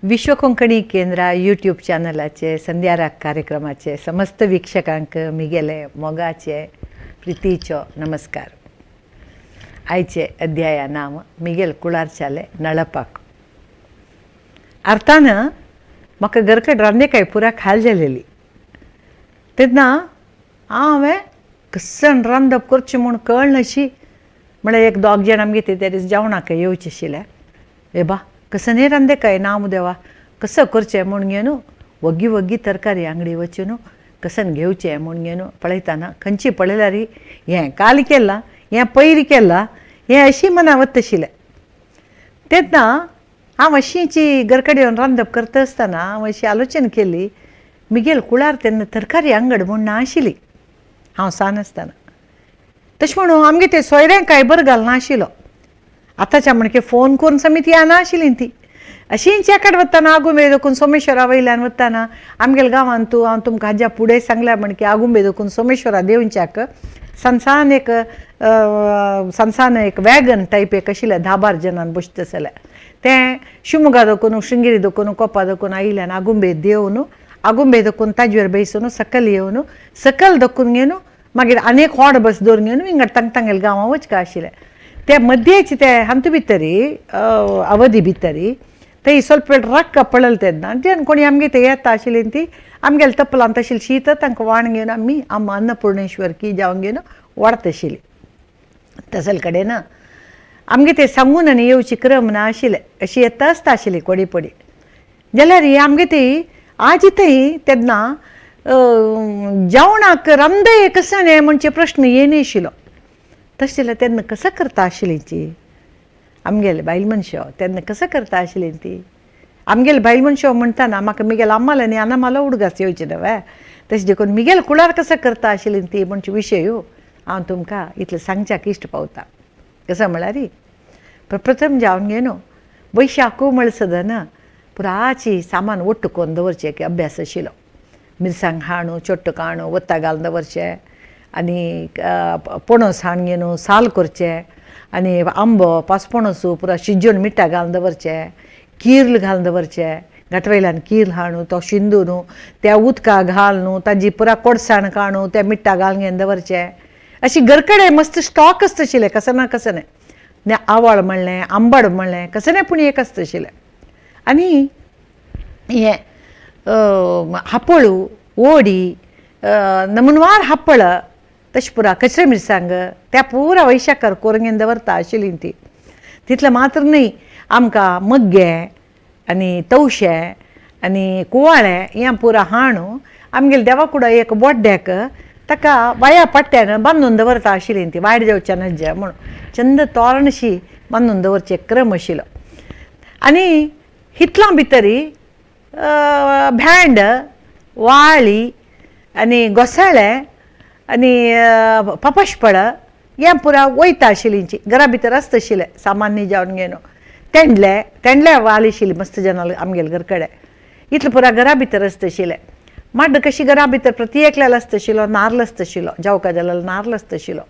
विश्व कोंकणी केंद्र यूट्यूब चॅनलाचे संध्याराग कार्यक्रमाचे समस्त वीक्षकांक मिगेले मोगाचे प्रितीचो नमस्कार. आयचे अध्याया नाम मिगेल कुळारचाले नळपाक. अर्थान म्हाका घरकड रांदेकाय पुरा खाल जालेली तेन्ना हांवें कसन रांदप करचें म्हूण कळनाशी म्हळ्यार एक दोग जाण आमगे ते दीस जेवणाक येवचे आशिल्ले. ए बा कसने रांदेकाय नाम देवा कसं करचें म्हूण घेवन वग्गी वग्गी तरकारी अंगडी वचून कसन घेवचें म्हूण घेवन पळयतना खंयची पळयल्यार हें काल केलां हें पयर केलां हें अशी मना वत आशिल्लें. तेन्ना हांव अशींची घरकडे येवन रांदप करता आसतना हांव अशी आलोचना केली मिगेल कुळार तेन्ना तरकारी अंगड म्हूण ना आशिल्ली. हांव सान आसतना तशें म्हणून आमगे ते सोयऱ्यांक काय बरं घाल नाशिल्लो. आतांच्या म्हणके फोन करून समीत येना आशिल्ली ती अशींच एकाड वताना आगुंबे देखून सोमेश्वरा वयल्यान वताना आमगेल गांवांत तूं हांव तुमकां हाज्या फुडें सांगल्या म्हणके आगुंबे देखून सोमेश्वरा देवच्याक संसान एक वॅगन टायप एक आशिल्लें 10-12 जणांक बसता जाल्यार तें शिवमोगा देखून शृंगेरी देखून कोपा देखून आयिल्ल्यान आगुंबे देवन आगुंबे देखून ताजेर बैसून सकयल येवन सकयल देखून घेवन मागीर आनीक व्हड बस दवरून घेवन हिंगा तांगेल गांवां वचका आशिल्लें. ते मध्येच ते हंत भितरी अवधी भितरी थंय ಸ್ವಲ್ಪ रक्क पळयल तेन्ना जेन कोणी आमगे ते येता आशिल्लीं ती आमगेले तपलांत आशिल्ली शीत तांकां वाण घेवन आमी अन्नपूर्णेश्वर की जावन घेवन वाडत आशिल्ली. तसल कडेन आमगे ते सांगून आनी येवची क्रम ना आशिल्लें अशी येता आसता आशिल्ली कोडी पडी जाल्यार आमगे ती आज थंय तेन्ना जेवणाक रांदय कसं म्हणचे प्रश्न येयना आशिल्लो. तशें जाल्यार तेन्ना कसं करता आशिल्लीं ती आमगेले बायल मनशां तेन्ना कसं करता आशिल्लीं ती आमगेले बायल मनशां म्हणटाना म्हाका मिगेल आम्माल आनी आनामाला उडगास येवचे नवे तशें देखून मिगेल कुळार कसं करता आशिल्लीं ती म्हणचे विशय हांव तुमकां इतलें सांगच्याक इश्ट पावता. कसं म्हळ्यार प्रथम जावन घेवन वैशाखू म्हणसदना पुराची सामान ಒಟ್ಟು करून दवरचें एक अभ्यास आशिल्लो. मिरसांग हाडूं चोट्ट काणू वत्ता घालून दवरचें आनी पणस हाडून घेवन साल करचें आनी आंबो पांचपणसू पुरा शिजोवन मिठा घालून दवरचें कीर्ल घालून दवरचें घाटवयल्यान कीर्ल हाडूं तो शिंदून त्या उदका घालून ताजी पुरा कोडसाण काणू त्या मिठा घालून घेवन दवरचें. अशी घरकडे मस्त स्टॉक आसता आशिल्लें कसना कसने आवळ म्हणलें आंबड म्हणलें कसने पूण एक आसता आशिल्लें. आनी हें हपळू ओडी नमुनवार हप्पळ तशें पुरा कचरे मिरसांग त्या पुरा वैशाखार करून घेवन दवरता आशिल्लीं ती. तितलें मात्र न्ही आमकां मग्गे आनी तवशें आनी कुवाळें हें पुरा हाडून आमगेले देवाकुडा एक बोड्ड्याक ताका वाया पट्ट्यान बांदून दवरता आशिल्लीं ती वायट जावचें न्हय म्हूण चंद तोरणशी बांदून दवरचें क्रम आशिल्लो. आनी हितलां भितरी भेंड वाळी आनी घोसाळें आनी पापशफळ हें पुरा वयता आशिल्लींची घरा भितर आसता आशिल्लें सामान्य जावन घेवन तेंडले वाल आशिल्ली मस्त जनाल आमगेले घरकडे इतलें पुरा घरा भितर आसता आशिल्लें. माड्ड कशी घरा भितर प्रती एकल्याल आसता आशिल्लो नाल्ल आसता आशिल्लो जेवका जाल्यार नाल्ल आसता आशिल्लो.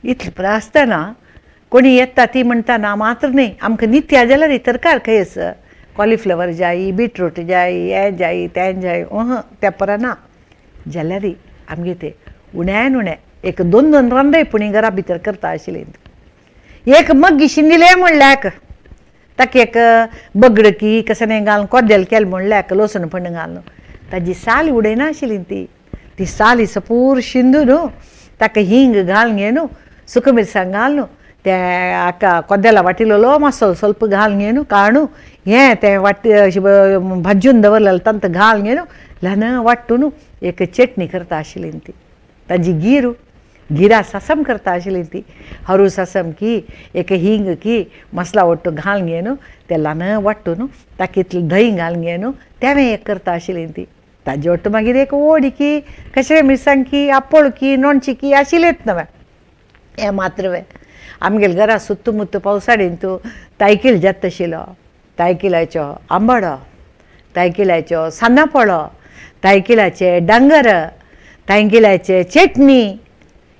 इतलें पुरा आसतना कोणी येता ती म्हणटाना मात्र न्ही आमकां नित्या जाल्यार तरकार खंय आसा कॉलीफ्लवर जायी बीटरूट जायी हें जायी तें जायी त्या परा ना जाल्यार आमगे ते उण्यान उणें एक 2-2 रांदय पुणी घरा भितर करता आशिल्लीं. एक मग्गी शिंदिले म्हणल्याक ताका एक बगडकी कसने घालून कोद्देल केलें म्हणल्याक लसूण फण्ण घालून ताजी साल उडयना आशिल्लीं ती साली सपूर शिंदून ताका हिंग घालून घेवन सुक मिरसांग घालून त्या हाका कोद्देला वाटिलो मसालो ಸ್ವಲ್ಪ घालून घेवन काणू हें तें भाजून दवरलेलें तांत घालून घेवन ल्हान वाट्टून एक चटणी करता आशिल्लीं ती. ताजी गिरा सासम करता आशिल्लीं ती हरू सासम की एक हिंग की मसला वट्टू घालून घेवन तें ल्हान वाट्टून ताका इतलें दही घालून घेवन तें एक करता आशिल्लीं ती. ताजे वट्ट मागीर एक ओडी की कचरे मिरसांग की आपोळ की लोणची की आशिल्लेच नवे हें मात्र आमगेले घरा सुत्तमुत्त पावसाळीन तूं तायकील जाता आशिल्लो तायकिलाचो आंबाडो तायकिलाचो सान्नाफळो तायकिलाचे डांगर तायकिलाचे चटणी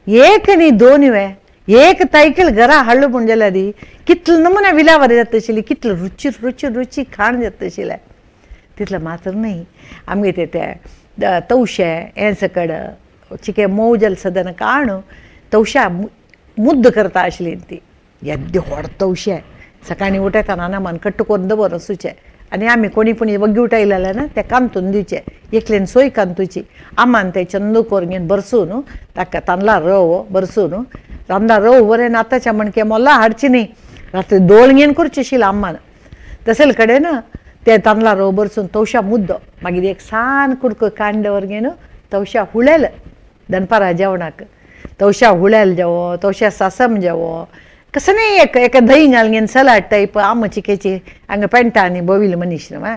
एक न्ही 2 एक तायकील घरा हाडलो म्हण जाल्यार कितलो नमुना विलावारी जाता आशिल्ली कितलो रुची रुची रुची खाण जाता आशिल्लें. तितलें मात्र न्ही आमगे ते तवशें हें सकड चिके मौजल सदन काणू तवशा मुद्द करता आशिल्ली ती येद्दे व्हड तवशें सकाळीं उठयतना आनामान कट्टून दवर वचूचें आनी आमी कोणी पुणी वग्गी उठयलें जाल्यार ना तें कांतून दिवचें एकलेन सोय कांतुची आमान तें चंद करून घेवन बरसून ताका तांदळा रवो बरसून तांदळा रवो बरें आतांच्या म्हणके मोल्ला हाडची न्ही रात्री दोळ घेवन करची आशिल्ली आमान तसले कडेन ते तांदळा रवो बरसून तवशा मुद्दो मागीर एक सान कुडको कांड दवर घेवन तवशा हुळेल दनपारां जेवणाक तवशा हुळेल जेवो तवशा सासम जेवो कसं नाही एक दही घालून घेवन सलाड टाईप आम चिकेची हांगा पेंटा आनी बोविल मनीस न्हू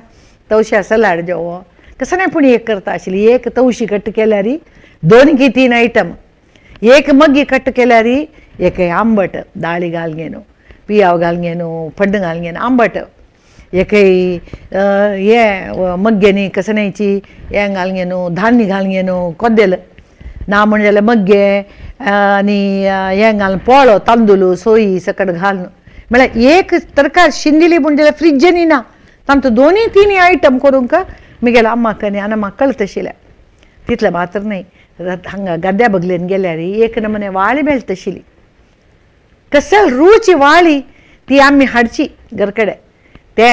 तवशा सलाड जेवो कसं नाही पुणी एक करता आशिल्ली एक तवशी कट्ट केल्यार 2 की 3 आयटम एक मग्गी कट्ट केल्यार एक आंबट दाळी घालून घेवन पियाव घालून घेवन फड्ड घालून घेवन आंबट एक हे मग्गेनी कसन्याची हें घालून घेवन धान्य घालून घेवन कोद्देल ना म्हणजे जाल्यार मग्गे आनी हें घालून पोळो तांदूळ सोयी सकट घालून म्हळ्यार एक तरकार शिंदिली म्हणजे जाल्यार फ्रिज्जनी ना तांचो 2-3 आयटम करूंक म्हगेल्या अम्माक आनी म्हाका कळत आशिल्लें तितलें मात्र न्ही हांगा गद्द्या बगलेन गेल्यार एक नमूने वाळी मेळटा आशिल्ली कसल रूच वाळी ती आमी हाडची घरकडे ते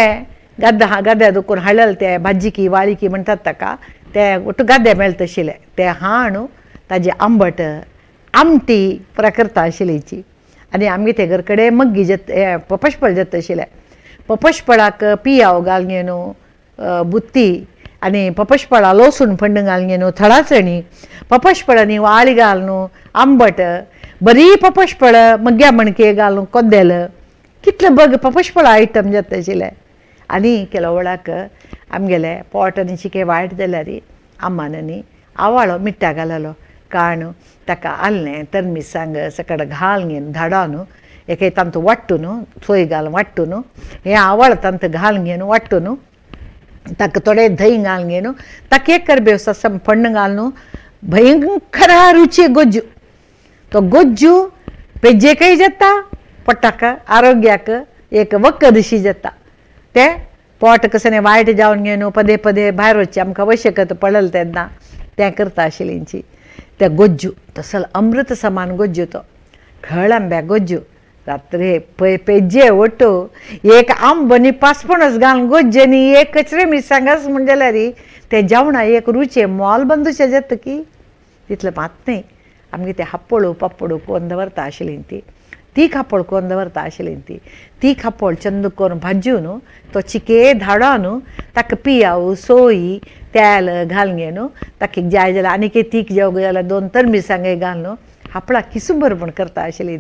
गद्द्या दुखून हाडलेले ते भाजी वाळी की म्हणटात ताका ते ಒಟ್ಟು गद्दे मेळटा आशिल्ले ते हाडून ताजी आंबट आमटी पुरा करता आशिल्लीची आनी आमगे ते घरकडे मग्गी पपशफळ जाता आशिल्लें पपशफळाक पियाव घालून घेवन बुत्ती आनी पपशफळा लसूण फंड घालून घेवन थळाचणी पपशफळांनी वाळी घालून आंबट बरी पपशफळ मग्ग्या मणके घालून कोद्देल कितले बग पपशफळ आयटम जाता आशिल्ले आनी केलो वळाक आमगेले पोट आनी चिके वायट जाल्यार आम्मान आवाळो मिट्टा घाललो काण ताका आल्लें तरमिसांग सकट घालून घेवन धाडोन एक तांत वाट्टून सोय घालून वाट्टून हें आवाळ तांत घालून घेवन वाट्टून ताका थोडे दही घालून घेवन ताका एक करबेव ससम फण्ण घालून भयंकर रुची गोज्जू तो गोज्जू पेजेकय जाता पोटाक आरोग्याक एक वख दिशी जाता ते पोट कसं वायट जावन घेवन पदे पदे भायर वचचें आमकां आवश्यकता पडलें तेन्ना तें करता आशिल्लींची ते गोज्जू तसल अमृत समान गोज्जू तो खळांब्या गोज्जू रात्री पेजे ओटो एक आंब आनी 5 घालून गोज्जेनी एक कचरे मिरसांगास म्हण जाल्यार ते जेवणा एक रुचे मोल बंदूशें जाता की तितलें मात न्ही आमगे ते हाप्पळू पप्पडू कोन्न दवरता आशिल्लीं ती खापळ कोन्न दवरता आशिल्लीं ती खापळ चंद करून भाजून तो चिके धाडोन ताका पियाव सोयी तेल घालून घेवन ताका जाय जाल्यार आनीक तीख जेवंक जाल्यार 2 तर मिरसांगे घालून हापळा किसुंबर करता आशिल्लीं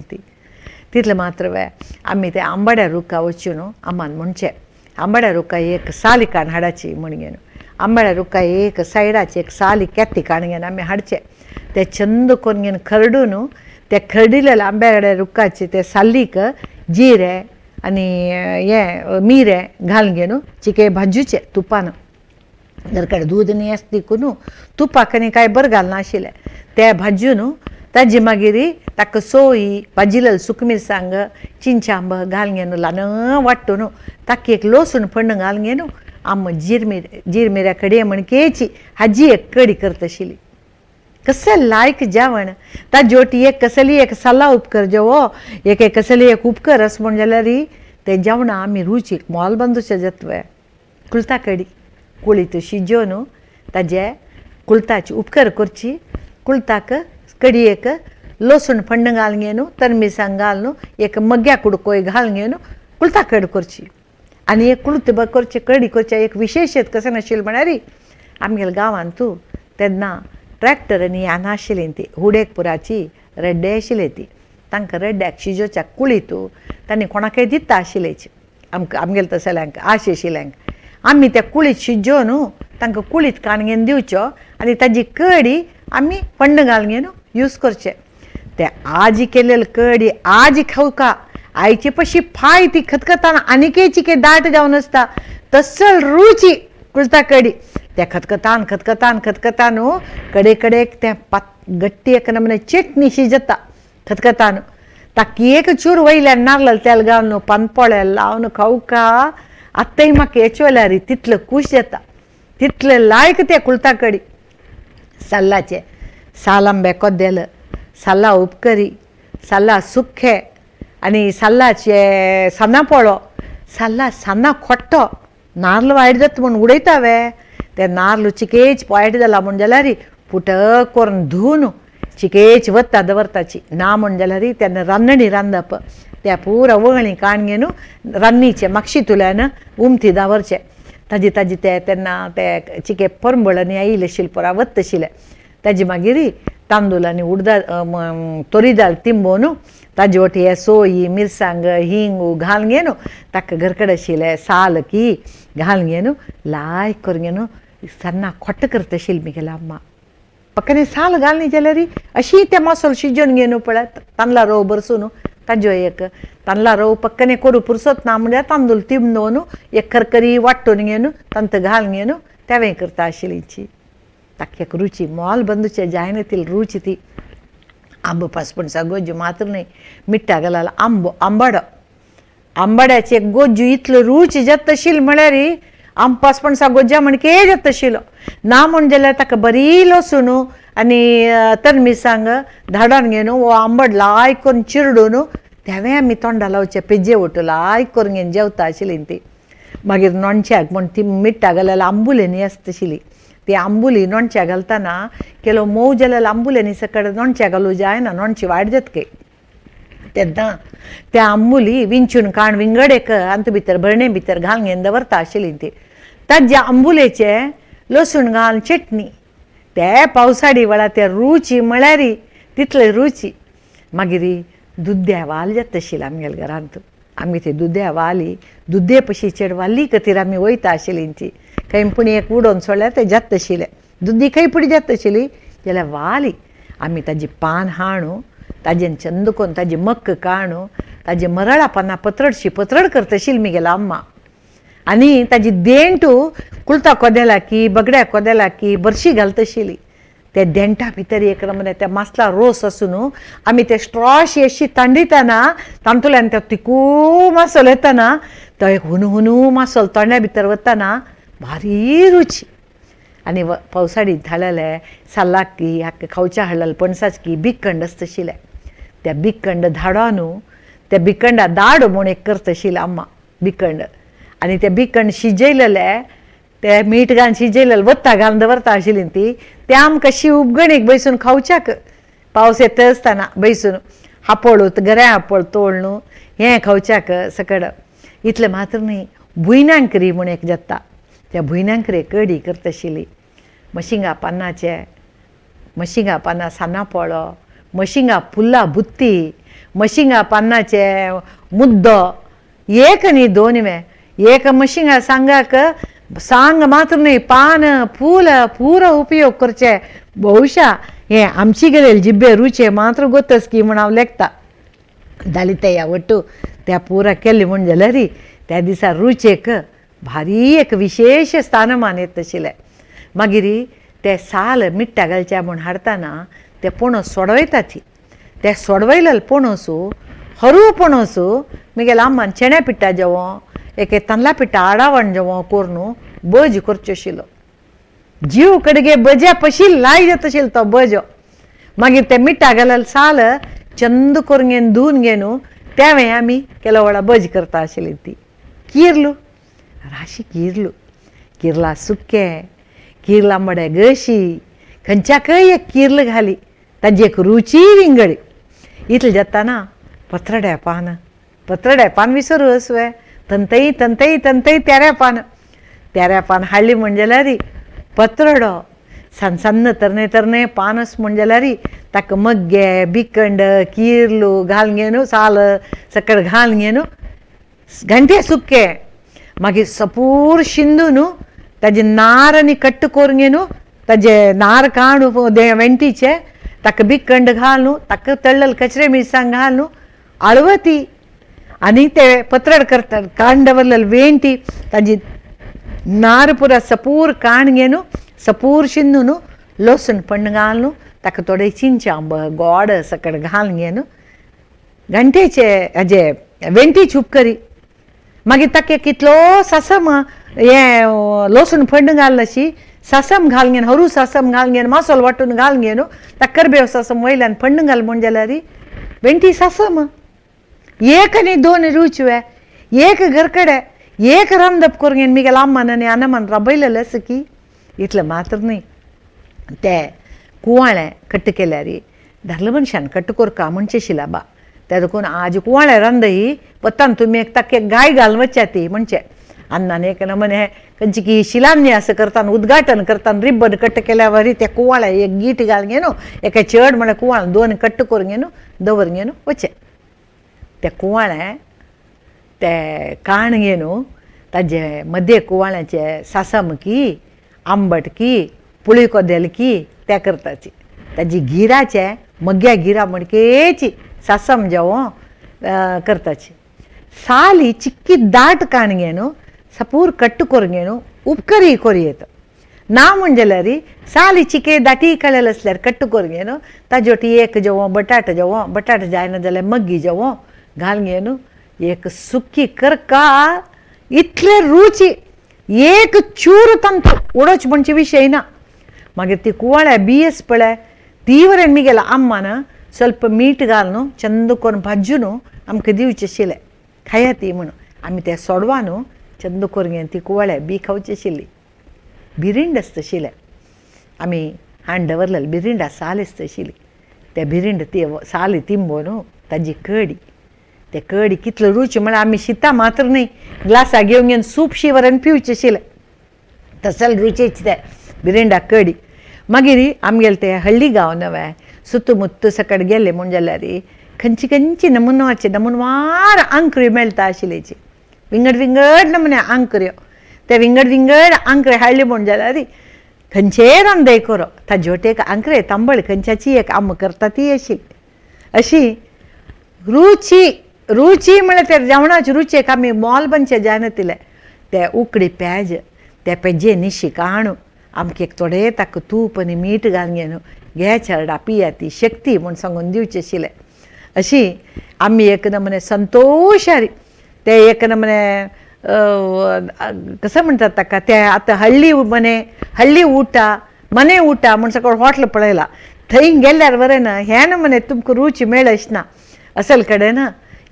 तितलें मात्र वे आमी ते आंबाड्या रुखा वचून आमान म्हणचें आंबाड्या रुखा एक साली काण हाडाची म्हण घेवन आंबाड्या रुखा एक सायडाची एक साली केत्ती काण घेवन आमी हाडचें ते चंद करून घेवन खरडून ते खरडिलेले आंब्याड्या रुखाचे ते सालीक जिरे आनी हे मिरे घालून घेवन चिके भाजूचे तुपान घरकडे दूद न्ही आसता देखून तुपाक आनी कांय बरें घालनाशिल्लें ते भाजून ताजी मागीर ताका सोयी भाजिल्लें सुकमिरसांग चिंचांब घालून घेवन ल्हान वाट्टून ताका एक लसूण फंड घालून घेवन आम जिरमिऱ्या कडी मणकेची हाजी एक कडी करता आशिल्ली कसं लायक जेवण ताजे वटी एक कसली एक सल्ला उपकर जेवो एक कसली एक उपकर अस म्हण जाल्यार ते जेवणा आमी रुचीक मोल बंदूशें जातवे कुळता कडी कुळीत शिजोवन ताजे कुळताची उपकर करची कुळताक कडयेक लसूण फंड घालून घेवन तरमिरसांग घालून एक मग्ग्या कुडकोय घालून घेवन कुळता कडी करची आनी एक कुळत करची कडी करची एक विशेशत कशें नाशिल्लें म्हळ्यार आमगेल्या गांवांत तूं तेन्ना ट्रॅक्टर आनी ह्या नाशिल्लीं ती हुडेक पुराची रेड्डे आशिल्ले ती तांकां रेड्ड्याक शिजोवच्या कुळीत तांणी कोणाकय दिता आशिल्लेची आमगेल्या तसल्यांक आश आशिल्ल्यांक आमी त्या कुळीत शिजोवन तांकां कुळीत काणगेन दिवच्यो आनी ताजी कडी आमी फंड घालून घेवन यूज करचें ते आजी केलेली कडी आजी खावका आयची पशी फाय ती खतखतान आनिकेची के दाट जावन आसता तसल रुची कुळता कडी त्या खतखतान खतखतान खतखतान कडे कडेक ते गट्टी एक नमूने चटणीशी जाता खतखतान ताका एक चूर वयल्यान नाल्ल तेल घालून पानपोळे लावन खावका आत्ताय म्हाका हेचे वयल्यार तितलो खूश जाता तितले लायक ते कुळता कडी साल्लाचे सालांबे कोद्देल साल्ला उपकरी साल्ला सुखे आनी साल्लाचे सन्ना पोळो साल्ला सन्ना खोट्टो नारळ वायट जाता म्हूण उडयतावे ते नारळ चिकेच वायट जाला म्हूण जाल्यार फुटक करून धुवन चिकेच वत्ता दवरताची ना म्हूण जाल्यार तेन्ना रान्नणी रांदप त्या पुरा वळी काणगे न्हू रान्नीचे मागशीतुल्यान उमथी दवरचे ताजे ताजे ते तेन्ना ते चिके परंबळांनी आयिल्ले आशिल्ले पुरा वत्त आशिल्ले ताजे मागीर तांदूळ आनी उडदा तोरी दाळ तिंबोवन ताजे वटी हे सोयी मिरसांग हिंग घालून घे न्हू ताका घरकड आशिल्ले साल की घालून घे न्हू लायक करून घे न्हू सन्ना खोट्ट करता आशिल्ली म्हगेली अम्मा पक्कने साल घालनी जाल्यार अशी ते मसालो शिजोवन घे न्हू पळय तांदळा रोव बरसू न्हू ताज्यो एक तांदळा रोव पक्कने करू पुरसत ना म्हणजे तांदूळ तिंबो न्हू एक खरखरी वाट्टून घे न्हू तांत घालून घे न्हू तेवें करता आशिल्लीची ताका एक रुची मोल बंदूचे जायना ती रुची ती आंबो पासपणसा गोज्जू मात्र नाही मिठ्ठा घालायला आंबाडो आंबाड्याचे गोज्जू इतलो रुची जाता आशिल्लो म्हळ्यार आंब पासपणसा गोज्जा म्हणके जाता आशिल्लो ना म्हण जाल्यार ताका बरी लसूण आनी तरमिरसांग धाडोन घे न्हू वो आंबड लायक करून चिरडून तेवें आमी तोंडा लावचे पेजे वटू लायक करून घेवन जेवता आशिल्ली ती मागीर नोणच्याक म्हण ती मिठ्ठा घालायला आंबुलेनी आसता आशिल्ली ती आंबुली नोणच्या घालतना केलो मोव जाल्यार आंबुलेनी सकट नोणच्या घालूं जायना नोणची वायट जातके तेन्ना त्या आंबुली विंचून काण विंगड एक अंत भितर भरणे भितर घालून घेवन दवरता आशिल्ली ती ताज्या आंबुलेचे लसूण घालून चटणी ते पावसाळी वेळार ते रुची म्हळ्यार तितले रुची मागीर दुद्या वाल जाता आशिल्ली आमगेल्या घरांत आमी ते दुद्या वाली दुद्दे पशी चेड वाली खातीर आमी वयता आशिल्ली ती खंयपुणी एक उडोवन सोडल्यार ते जाता आशिल्ले दुद्दी खंयपुडी जाता आशिल्ली जाल्यार वाली आमी ताजी पान हाडूं ताजेन चंद करून ताजी मक्क काडूं ताजे मरळा पानां पत्रडशी पत्रड करता आशिल्ली म्हगेली अम्मा आनी ताजी देंटू कुळता कोदेला की बगड्या कोदेला की बरशी घालता आशिल्ली ते देंटा भितर एक नमुने ते मसला रोस आसून आमी ते स्ट्रॉशी अशी तांडितना तांतूंतल्यान ते तिकू मसालो येताना तो एक हुनू हुनू मसालो तोंड्या भितर वताना भारी रुची आनी पावसाळींत धाडलेले सालाक की हाका खावच्या हाडलेले पणसाच की बिकंड आसता आशिल्ले त्या बिकंड धाडोन त्या बिकंडा दाड म्हूण एक करता आशिल्ली अम्मा बिकंड आनी ते बिकंड शिजयलेले ते मीठ घालून शिजयलेले वत्ता घालून दवरता आशिल्ली ती ते आमकां शीव उपगणीक बैसून खावच्याक पावस येता आसतना बैसून हापळ गऱ्या हापळ तोळ न्हू हें खावच्याक सकड इतलें मात्र न्ही भुयनांकरी म्हूण एक जाता त्या भुयनांकरे कडी करता आशिल्ली मशिंगा पानाचे मशिंगा पानां सान्ना पोळो मशिंगा फुल्ला बुत्ती मशिंगा पानाचे मुद्दो एक न्ही दोन एक मशिंगा सांगाक सांग मात्र न्ही पान फूल पुरो उपयोग करचे भौशा हें आमची गेलेली जिब्बे रुचे मात्र गोतस की म्हूण हांव लेखता जाली ते ह्या वट्टू त्या पुरा केल्ली म्हूण जाल्यार त्या दिसा रुचेक भारी एक विशेष स्थानमान येता आशिल्लें मागीर ते साल मिठ्ठा घालचे म्हूण हाडटाना ते पणस सोडवयता ती ते सोडवयलेले पणसू हरू पणसू म्हगेल्या अम्मान चण्या पिठा जेवो एक तांदळा पिठा आडावण जेवो करून बज करचो आशिल्लो जीव कडगे बज्या पशी लाय जाता आशिल्लो तो बजो मागीर ते मिठ्ठा घालेले साल चंद करून घेवन धुवन घेवन तेवें आमी केलो वडा बज करता आशिल्ली ती किरलू राशी किरलू किरला सुके किरला आंबडे गशी खंयच्याकय एक किरल घाली ताजी एक रुची विंगडी इतलें जाताना पत्रड्या पान विसरू असवे तंतई तंतई तंतई तेऱ्या पान हाडली म्हण जाल्यार पत्रडो सन सन्न तरणे तरणे पानस म्हण जाल्यार ताका मग्गे बिकंड किरलू घालून घेवन साल सकट घालून घेवन घंटे सुके मागीर सपूर शिंदून ताजे नार आनी कट्ट करून घेवन ताजे नार काडून वेंटीचे ताका बिकंड घालून ताका तळ्ळेले कचरे मिरसांग घालून आळवती आनी ते पत्रड करता काडून दवरलेले वेंटी ताजी नार पुरा सपूर काडून घेवन सपूर शिंदून लसूण पण्ण घालून ताका थोडे चिंचे आंब गोड सकट घालून घेवन घंटेचे हाजे वेंटीचे उपकरी मागीर ताका कितलो सासम हें लसूण फंड घालशी सासम घालून घेन हरू सासम घालून घेन मसालो वांटून घालून घेन करबेव सासम वयल्यान फंड घाल म्हण जाल्यार वेंटी सासम एक आनी दोन रुचवे एक गरकडे एक रांदप करून घेन मिगेल अम्मान आनी अनमन राबयलेलें आसा की इतलें मात्र न्ही तें कुवाळें कट्ट केल्यार धारले मनशान कट्ट कोरका म्हणचे शिला बा ते देखून आज कुवाळें रांद ही पत्तान तुमी एक ताके गाय घालून वच्चा ती म्हणचे अन्नान एक नमने खंयची की शिलान्यास करताना उद्घाटन करताना रिब्बन कट्ट केल्या वरी त्या कुवाळें एक गीट घालून घेन एका चड म्हळ्यार कुवाळें दोन कट्ट करून घेन दवरून घेन वचे ते कुवाळें ते काण घेन ताजे मदे कुवाळ्याचे सासम की आंबट की पुळी कोदेल की ते करताची ताजी गिराचे मग्या गिरा मणकेची सासम जेवो करताची साली चिक्की दाट काण घेन सपूर कट्ट करून घेन उपकरी कोरी येता ना म्हणल्यार साली चिके दाटी कळेल असल्यार कट्ट करून घेन ताजोटी एक जेवो बटाट जायना जाल्यार मग्गी जेवो घालून घेन एक सुकी करका इतले रुची एक चूर तंतू उडोवचे म्हणचे विशय ना मागीर ती कुवाळ्या बियस पळय ती वरेन मिगेल अम्मान ಸ್ವಲ್ಪ मीठ घालून चंद करून भाजून आमकां दिवचें आशिल्लें खाया ती म्हणून आमी तें सोडवान चंद करून घेवन ती कुवाळ्या बी खावची आशिल्ली भिरिंड आसता आशिल्लें आमी हांड दवरलेलें भिरिंडा साल आसता आशिल्ली ते भिरिंड ती साल तिंबोन ताजी कडी ते कडी कितलो रुची म्हळ्यार आमी शिता मात्र न्ही ग्लासा घेवन घेवन सूपशी वरेन पिवचें आशिल्लें तसल रुचेची ते भिरिंडा कडी मागीर आमगेले ते हळ्ळी गांव नवे सुತ್ತमुತ್ತ सकट गेले म्हण जाल्यार खंयची खंयची नमुनवार आंकऱ्यो मेळटा आशिल्लेची विंगड विंगड नमुने आंकऱ्यो ते विंगड विंगड आंकरे हाडले म्हण जाल्यार खंयचेय रांदय करो ताजे एक आंकरे तांबळ खंयच्याची एक आम्म करता ती आशिल्ली अशी रुची म्हळ्यार ते जेवणाची रुचयेक आमी मोल बनचे जायनातिले ते उकडी पेज ते पेजे निशी काणू आमकां एक थोडे ताका तूप आनी मीठ घालून घेवन घे चरडा पिया ती शक्ती म्हूण सांगून दिवचें आशिल्लें अशी आमी एक नमुने संतोशारी ते एक नमुने कसं म्हणटात ताका ते आतां हळ्ळी उठा मने उठा म्हूण सकयल हॉटेल पळयला थंय गेल्यार बरें ना हे नमुने तुमकां रुची मेळच ना असल कडेन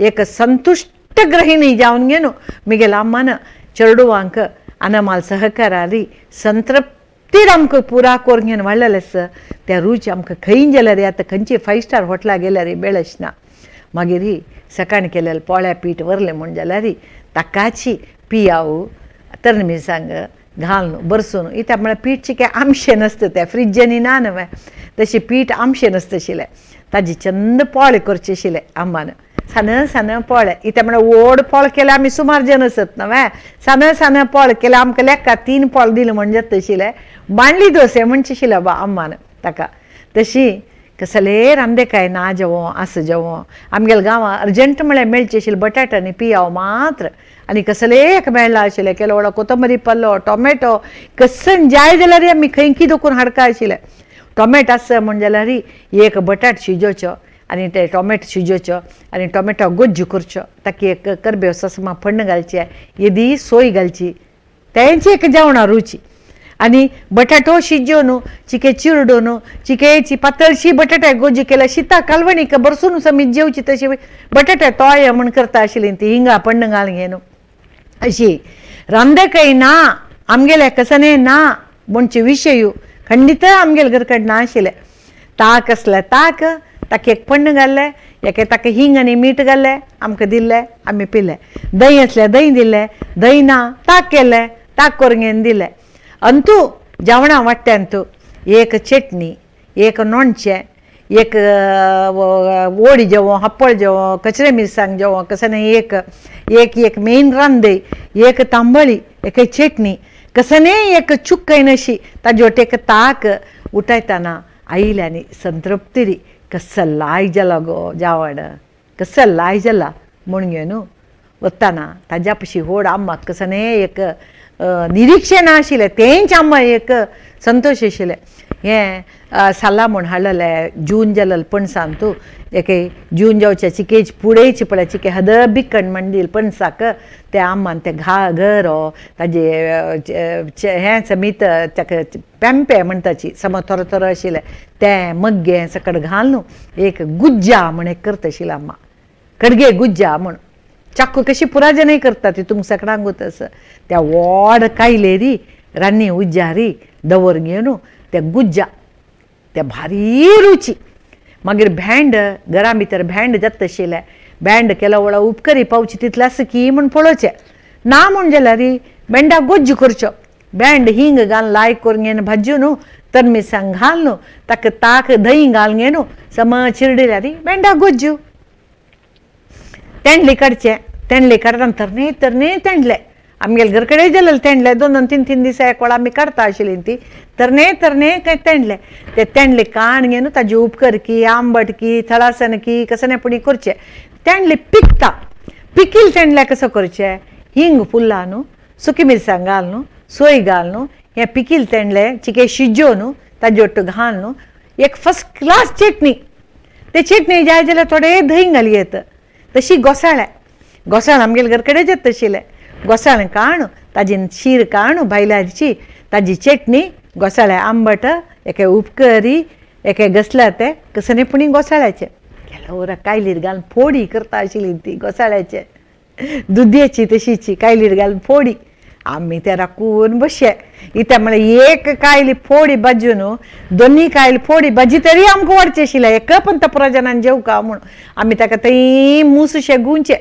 एक संतुश्ट गृहिणी जावन घेवन मिगेल अम्मान चेडवांक अनमाल सहकारारी संतृप्तीर आमकां पुरा करून घेवन वाडलेलें आसा त्या रुची आमकां खंय जाल्यार आतां खंयची 5 स्टार हॉटेलां गेल्यार मेळच ना मागीर सकाण केलेलें पोळ्या पीठ व्हरलें म्हण जाल्यार ताकाची पियाव तरण मिरसांग घालून बरसून इता म्हळ्यार पीठ काय आमशें नासता तें फ्रिज्जांनी ना न्हय तशें पीठ आमशें नासता आशिल्लें ताजी चंद पोळे करचे आशिल्ले अम्मान सान पोळे इता म्हळ्यार व्हड पोळ केल्यार आमी सुमार जन आसत न्हय सान पोळ केल्यार आमकां लेखा 3 पोळ दिले म्हण जाता आशिल्लें बांडली दोसे म्हणचे आशिल्लें बा अम्मान ताका तशी कसले रांदे काय ना जेवो आस जेवो आमगेल्या गांवां अर्जंट म्हळ्यार मेळचे आशिल्ले बटाट आनी पियाव मात्र आनी कसले एक मेळना आशिल्ले केलो व्हडलो कोथंबरी पल्लो टोमॅटो कसन जाय जाल्यार आमी खंय कितें करून हाडका आशिल्ले टोमॅटो आसा म्हण जाल्यार एक बटाट शिजोवचो आनी ते टोमॅटो शिजोवचो आनी टोमॅटो गोज्जू करच्यो ताका एक करबेव ससमा फण्ण घालचे येदी सोय घालची तेंची एक जेवणा रुची आनी बटाटो शिजोवन चिके चिरडून चिकेची पातळशी बटाट्या गोजी केल्या शिता कालवणी बरसून समीत जेवची तशी बटाट्या तोळ्या म्हण करता आशिल्ली ती हिंगा पण्ण घालून घेवन अशी रांदकय ना आमगेले कसने ना म्हणचे विशय खंडित आमगेले घरकड ना आशिल्ले ताक आसलें ताका एक पण्ण घाल्लें एके ताका हिंग आनी मीठ घाल्लें आमकां दिल्लें आमी पिलें दही आसलें दही दिल्लें दही ना ताक केल्लें ताक करून घेवन दिलें अंतू जेवणां वाडट्यांतू एक चटणी एक लोणचें एक वोडी जेवो हप्पळ जेवो कचरे मिरसांग जेवो कसने एक मेन रांदे एक तांबळी एक चटणी कसने एक चुक्कय नशी ताजे एक ताक उठयतना आयिल्ल्यानी संतृप्तिरी कसं लाय जाला गो जेवण कसं लाय जाला म्हूण घेवन वताना ताज्या पशी व्हड आम्माक कसने एक निरीक्षण आशिल्लें तेंच आम्मा एक संतोश आशिल्लें हें साला म्हूण हाडलें जून जालें पणसां तूं एके जून जावच्या चिकेच पुडेची पळय चिके हद बिकण म्हणील पणसाक ते आम्मान ते गरो ताजे हें समीत ताका पेंपे म्हणटाची समज थोरो थोरो आशिल्लें तें मग्गें सकट घाल न्हू एक गुज्जा म्हण एक करता आशिल्लो अम्मा कडगे गुज्जा म्हण चाक्कू कशी पुराजनय करता ती तुमकां सगळ्यांक तसं त्या व्हड कायलेरी रान्नी उज्जारी दवर घेवन ते गुज्जा ते भारी रुची मागीर भेंड घरा भितर भेंड जाता आशिल्लें भेंड केलो वळा उपकरी पावची तितलें आसा की म्हूण पळोवचें ना म्हूण जाल्यार भेंडा गोज्ज करच्यो भेंड हिंग घाल लायक करून घेवन भाजून तर मिरसांग घाल न्हू ताका ताक दही घाल घेवन सम चिरडिल्यार भेंडा गोज्जू तेंडले काडचें तेंडले काडटा तरणे तरणे तेंडले आमगेले घर कडेन जालें तेंडले 2-3 दीस एक वेळा आमी काडटा आशिल्लीं ती तरणे तरणे काय तेंडले ते तेंडले काण घेवन ताजी उपकर की आंबट की थळासन की कसनेपणी करचें तेंडले पिकता पिकील तेंडले कसो करचें हिंग फुल्ला न्हू सुकी मिरसांग घाल न्हू सोय घाल न्हू हें पिकील तेंडले चिके शिजो न्हू ताजे ಒಟ್ಟು घाल न्हू एक फस्ट क्लास चटणी ते चटणी जाय जाल्यार थोडे दही घाली येता तशी घोसाळें आमगेले घर कडेन जाता तशिल्लें घोसाळें काण ताजी शीर काण भायल्याची ताजी चटणी घोसाळें आंबट एके उपकरी एके घसला ते कसनेपणी घोसाळ्याचे केलो कायलीर घालून फोडी करता आशिल्ली ती घोसाळ्याचे दुदयेची तशीची कायलीर घालून फोडी आमी ते राखून बसचे इथे म्हळ्यार एक कायली फोडी भाजून दोनी कायली फोडी भाजी तरी आमकां वाडचें आशिल्लें एक पण तपराजनान जेवका म्हूण आमी ताका थंय मुसशे गुंचे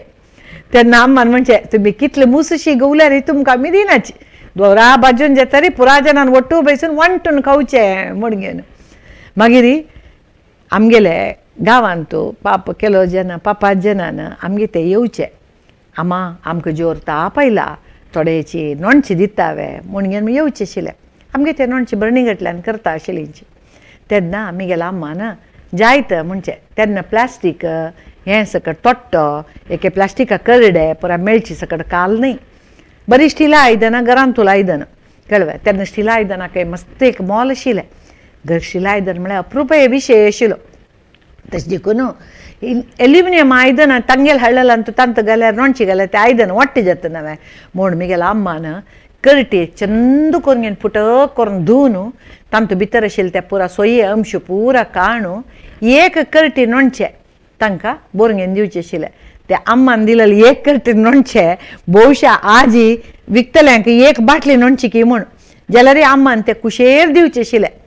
तेन्ना आम्मान म्हणचे तुमी कितले मुसशी गवल्यार तुमकां आमी दिनाची दोरा भाजून जे तरी पुराजनान वट्टू बसून वांटून खावचें म्हण घेवन मागीर आमगेले गांवांत तूं पाप केलो जेन्ना 5 जनान आमगे ते येवचे आमा आमकां जोर ताप आयला थोडेची नोणची दिता हांवें म्हण घेवन येवचें आशिल्लें आमगे ते नोणची बरणी गटल्यान करता आशिल्लींची तेन्ना आमी गेला आम्मान जायत म्हणचे तेन्ना प्लास्टीक हें सकट तोट्टो एके प्लास्टिका करडे पुरा मेळची सकट काल न्ही बरी स्टिला आयदनां घरांत तुला आयदनां कळ्ळें तेन्ना स्टिला आयदनाक मस्त एक मोल आशिल्लें घर स्टिला आयदन म्हळ्यार अप्रुपय विशय आशिल्लो तशें देखून एल्युमिनियम आयदनां तांगेल हाडलें आनी तांत घाल्यार नोणची घाल्यार तें आयदन वाट्ट जाता नवें म्हूण म्हगेल्या अम्मान करटे चंद करून घेवन फुटक करून धुवन तांतू भितर आशिल्ले ते पुरा सोये अंश पुरा काणू एक करटी नोणचें तांकां बोरगेन दिवचें आशिल्लें ते अम्मान दिलेलें एक करटी नोणचें भोवशा आजी विकतल्यांक एक बाटली नोणची की म्हूण जाल्यार अम्मान ते कुशेर दिवचें आशिल्लें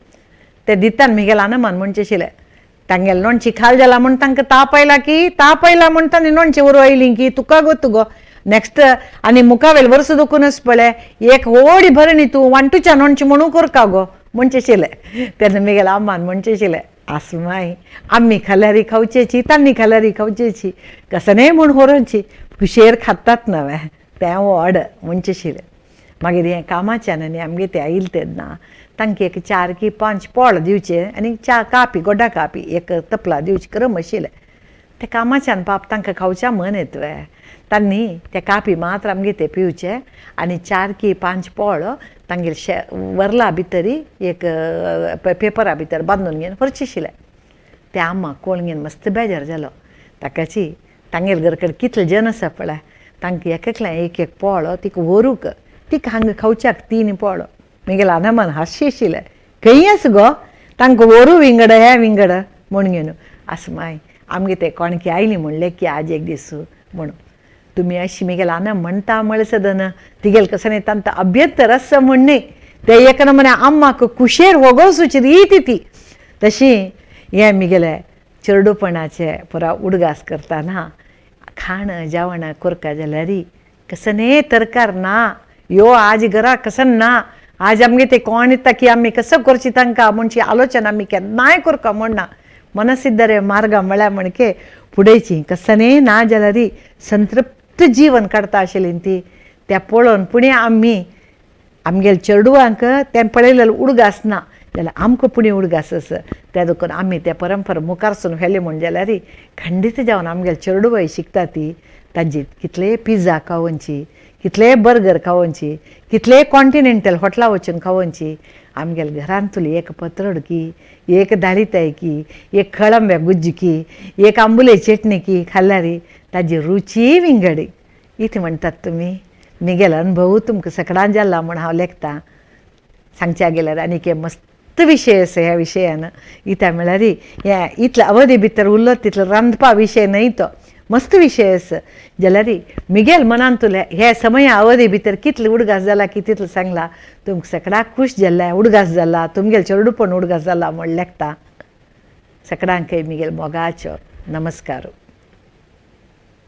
ते दितान म्हगेल्या अनमान म्हणचें आशिल्लें तांगेले नोणची खाल जाला म्हूण तांकां ताप आयला म्हूण तांणी नोणची उरो आयली की तुका गो नेक्स्ट आनी मुखावेल वर्स दुखूनच पळय एक व्हडी भरणी तूं वांटूच्या नोणची म्हणू करका गो म्हणचें आशिल्लें तेन्ना म्हगेल्या अम्मान म्हणचें आशिल्लें आसमाय आमी खाल्यारी खावचेची तांणी खाल्यारी खावचेची कसनय म्हूण व्हरोची कुशेर खातात नवे तें व्हड म्हणचें आशिल्लें मागीर हें कामाच्यान आनी आमगे ते आयिल्ले तेन्ना तांकां एक 4 की 5 पोळ दिवचे आनी कापी गोड्डा कापी एक तपला दिवची क्रम आशिल्लें ते कामाच्यान पाप तांकां खावच्या मन येतवे तांणी ते कापी मात्र आमगे ते पिवचे आनी 4 की 5 पोळ तांगेले वरला भितरी एक पेपरा भितर बांदून घेवन व्हरचें आशिल्लें ते आम्मा कोण घेवन मस्त बेजार जालो ताकाची तांगेले घर कडेन कितले जन आसा पळय तांकां एकल्यान एक पोळ तिका व्हरूंक तिका हांगा खावच्याक 3 पोळ म्हगेलें अनमान हास्य आशिल्लें खंय आसा गो तांकां व्हरू विंगड हे विंगड म्हूण घेवन आसमाय आमगे ते कोणकी आयली म्हणलें की आज एक दीस म्हणून तुमी अशी म्हगेलें अनम म्हणटा म्हळ्ळें सदन तिगेल कसं तांत अभ्यंतर आसा म्हणणे ते एक नमूने आम्माक कुशेर वगळसूची रीत ती तशी हें म्हगेलें चेडूपणाचें पुरा उडगास करतना खाण जेवण करता जाल्यार कसने तरकार ना यो आज घरा कसन ना आज आमगे ते कोण येता की आमी कसं करची तांकां म्हणची आलोचना आमी केन्नाय करता म्हणना मनसिद्धरे मार्ग म्हळ्यार म्हणके फुडेची कसने ना जाल्यार संतृप्त जीवन काडटा आशिल्लीं ती त्या पळोवन पुणे आमी आमगेले चेडवांक तें पळयलेलें उडगास ना जाल्यार आमकां पुणे उडगास आसा त्या देखून आमी ते परंपरा मुखारसून व्हेले म्हण जाल्यार खंडीत जावन आमगेले चेडूय शिकता ती तांची कितले पिझ्झा खावनची कितले बर्गर खावोंची, कितले कॉन्टिनेंटल हॉटेलां वचून खावोंची, आमगेले घरान तुली एक पत्रड की, एक दाळीताय की, एक खळंब्या गुज्जी की, एक आंबुले चटणी की खाल्ल्यार ताजी रुची विंगडी. इथे म्हणटात तुमी मिगेल अनुभव तुमकां सगळ्यान जाल्ला म्हूण हांव लेखतां. सांगच्या गेल्यार आनीक हे मस्त विशय आसा ह्या विशयान. इत्या म्हळ्यार हे इतले अवधी भितर उरलो तितलो रांदपा विशय न्हय तो, मस्त विशय आसा. जाल्यार मिगेल मनान तुले हे समया अवधी भितर कितले उडगास जाला की तितलो सांगला. तुमकां सगळ्याक खूश जाल्ल्या उडगास जाला, तुमगेले चेडूपण उडगास जाला म्हूण लेखता. सगळ्यांक मिगेल मोगाचो नमस्कार.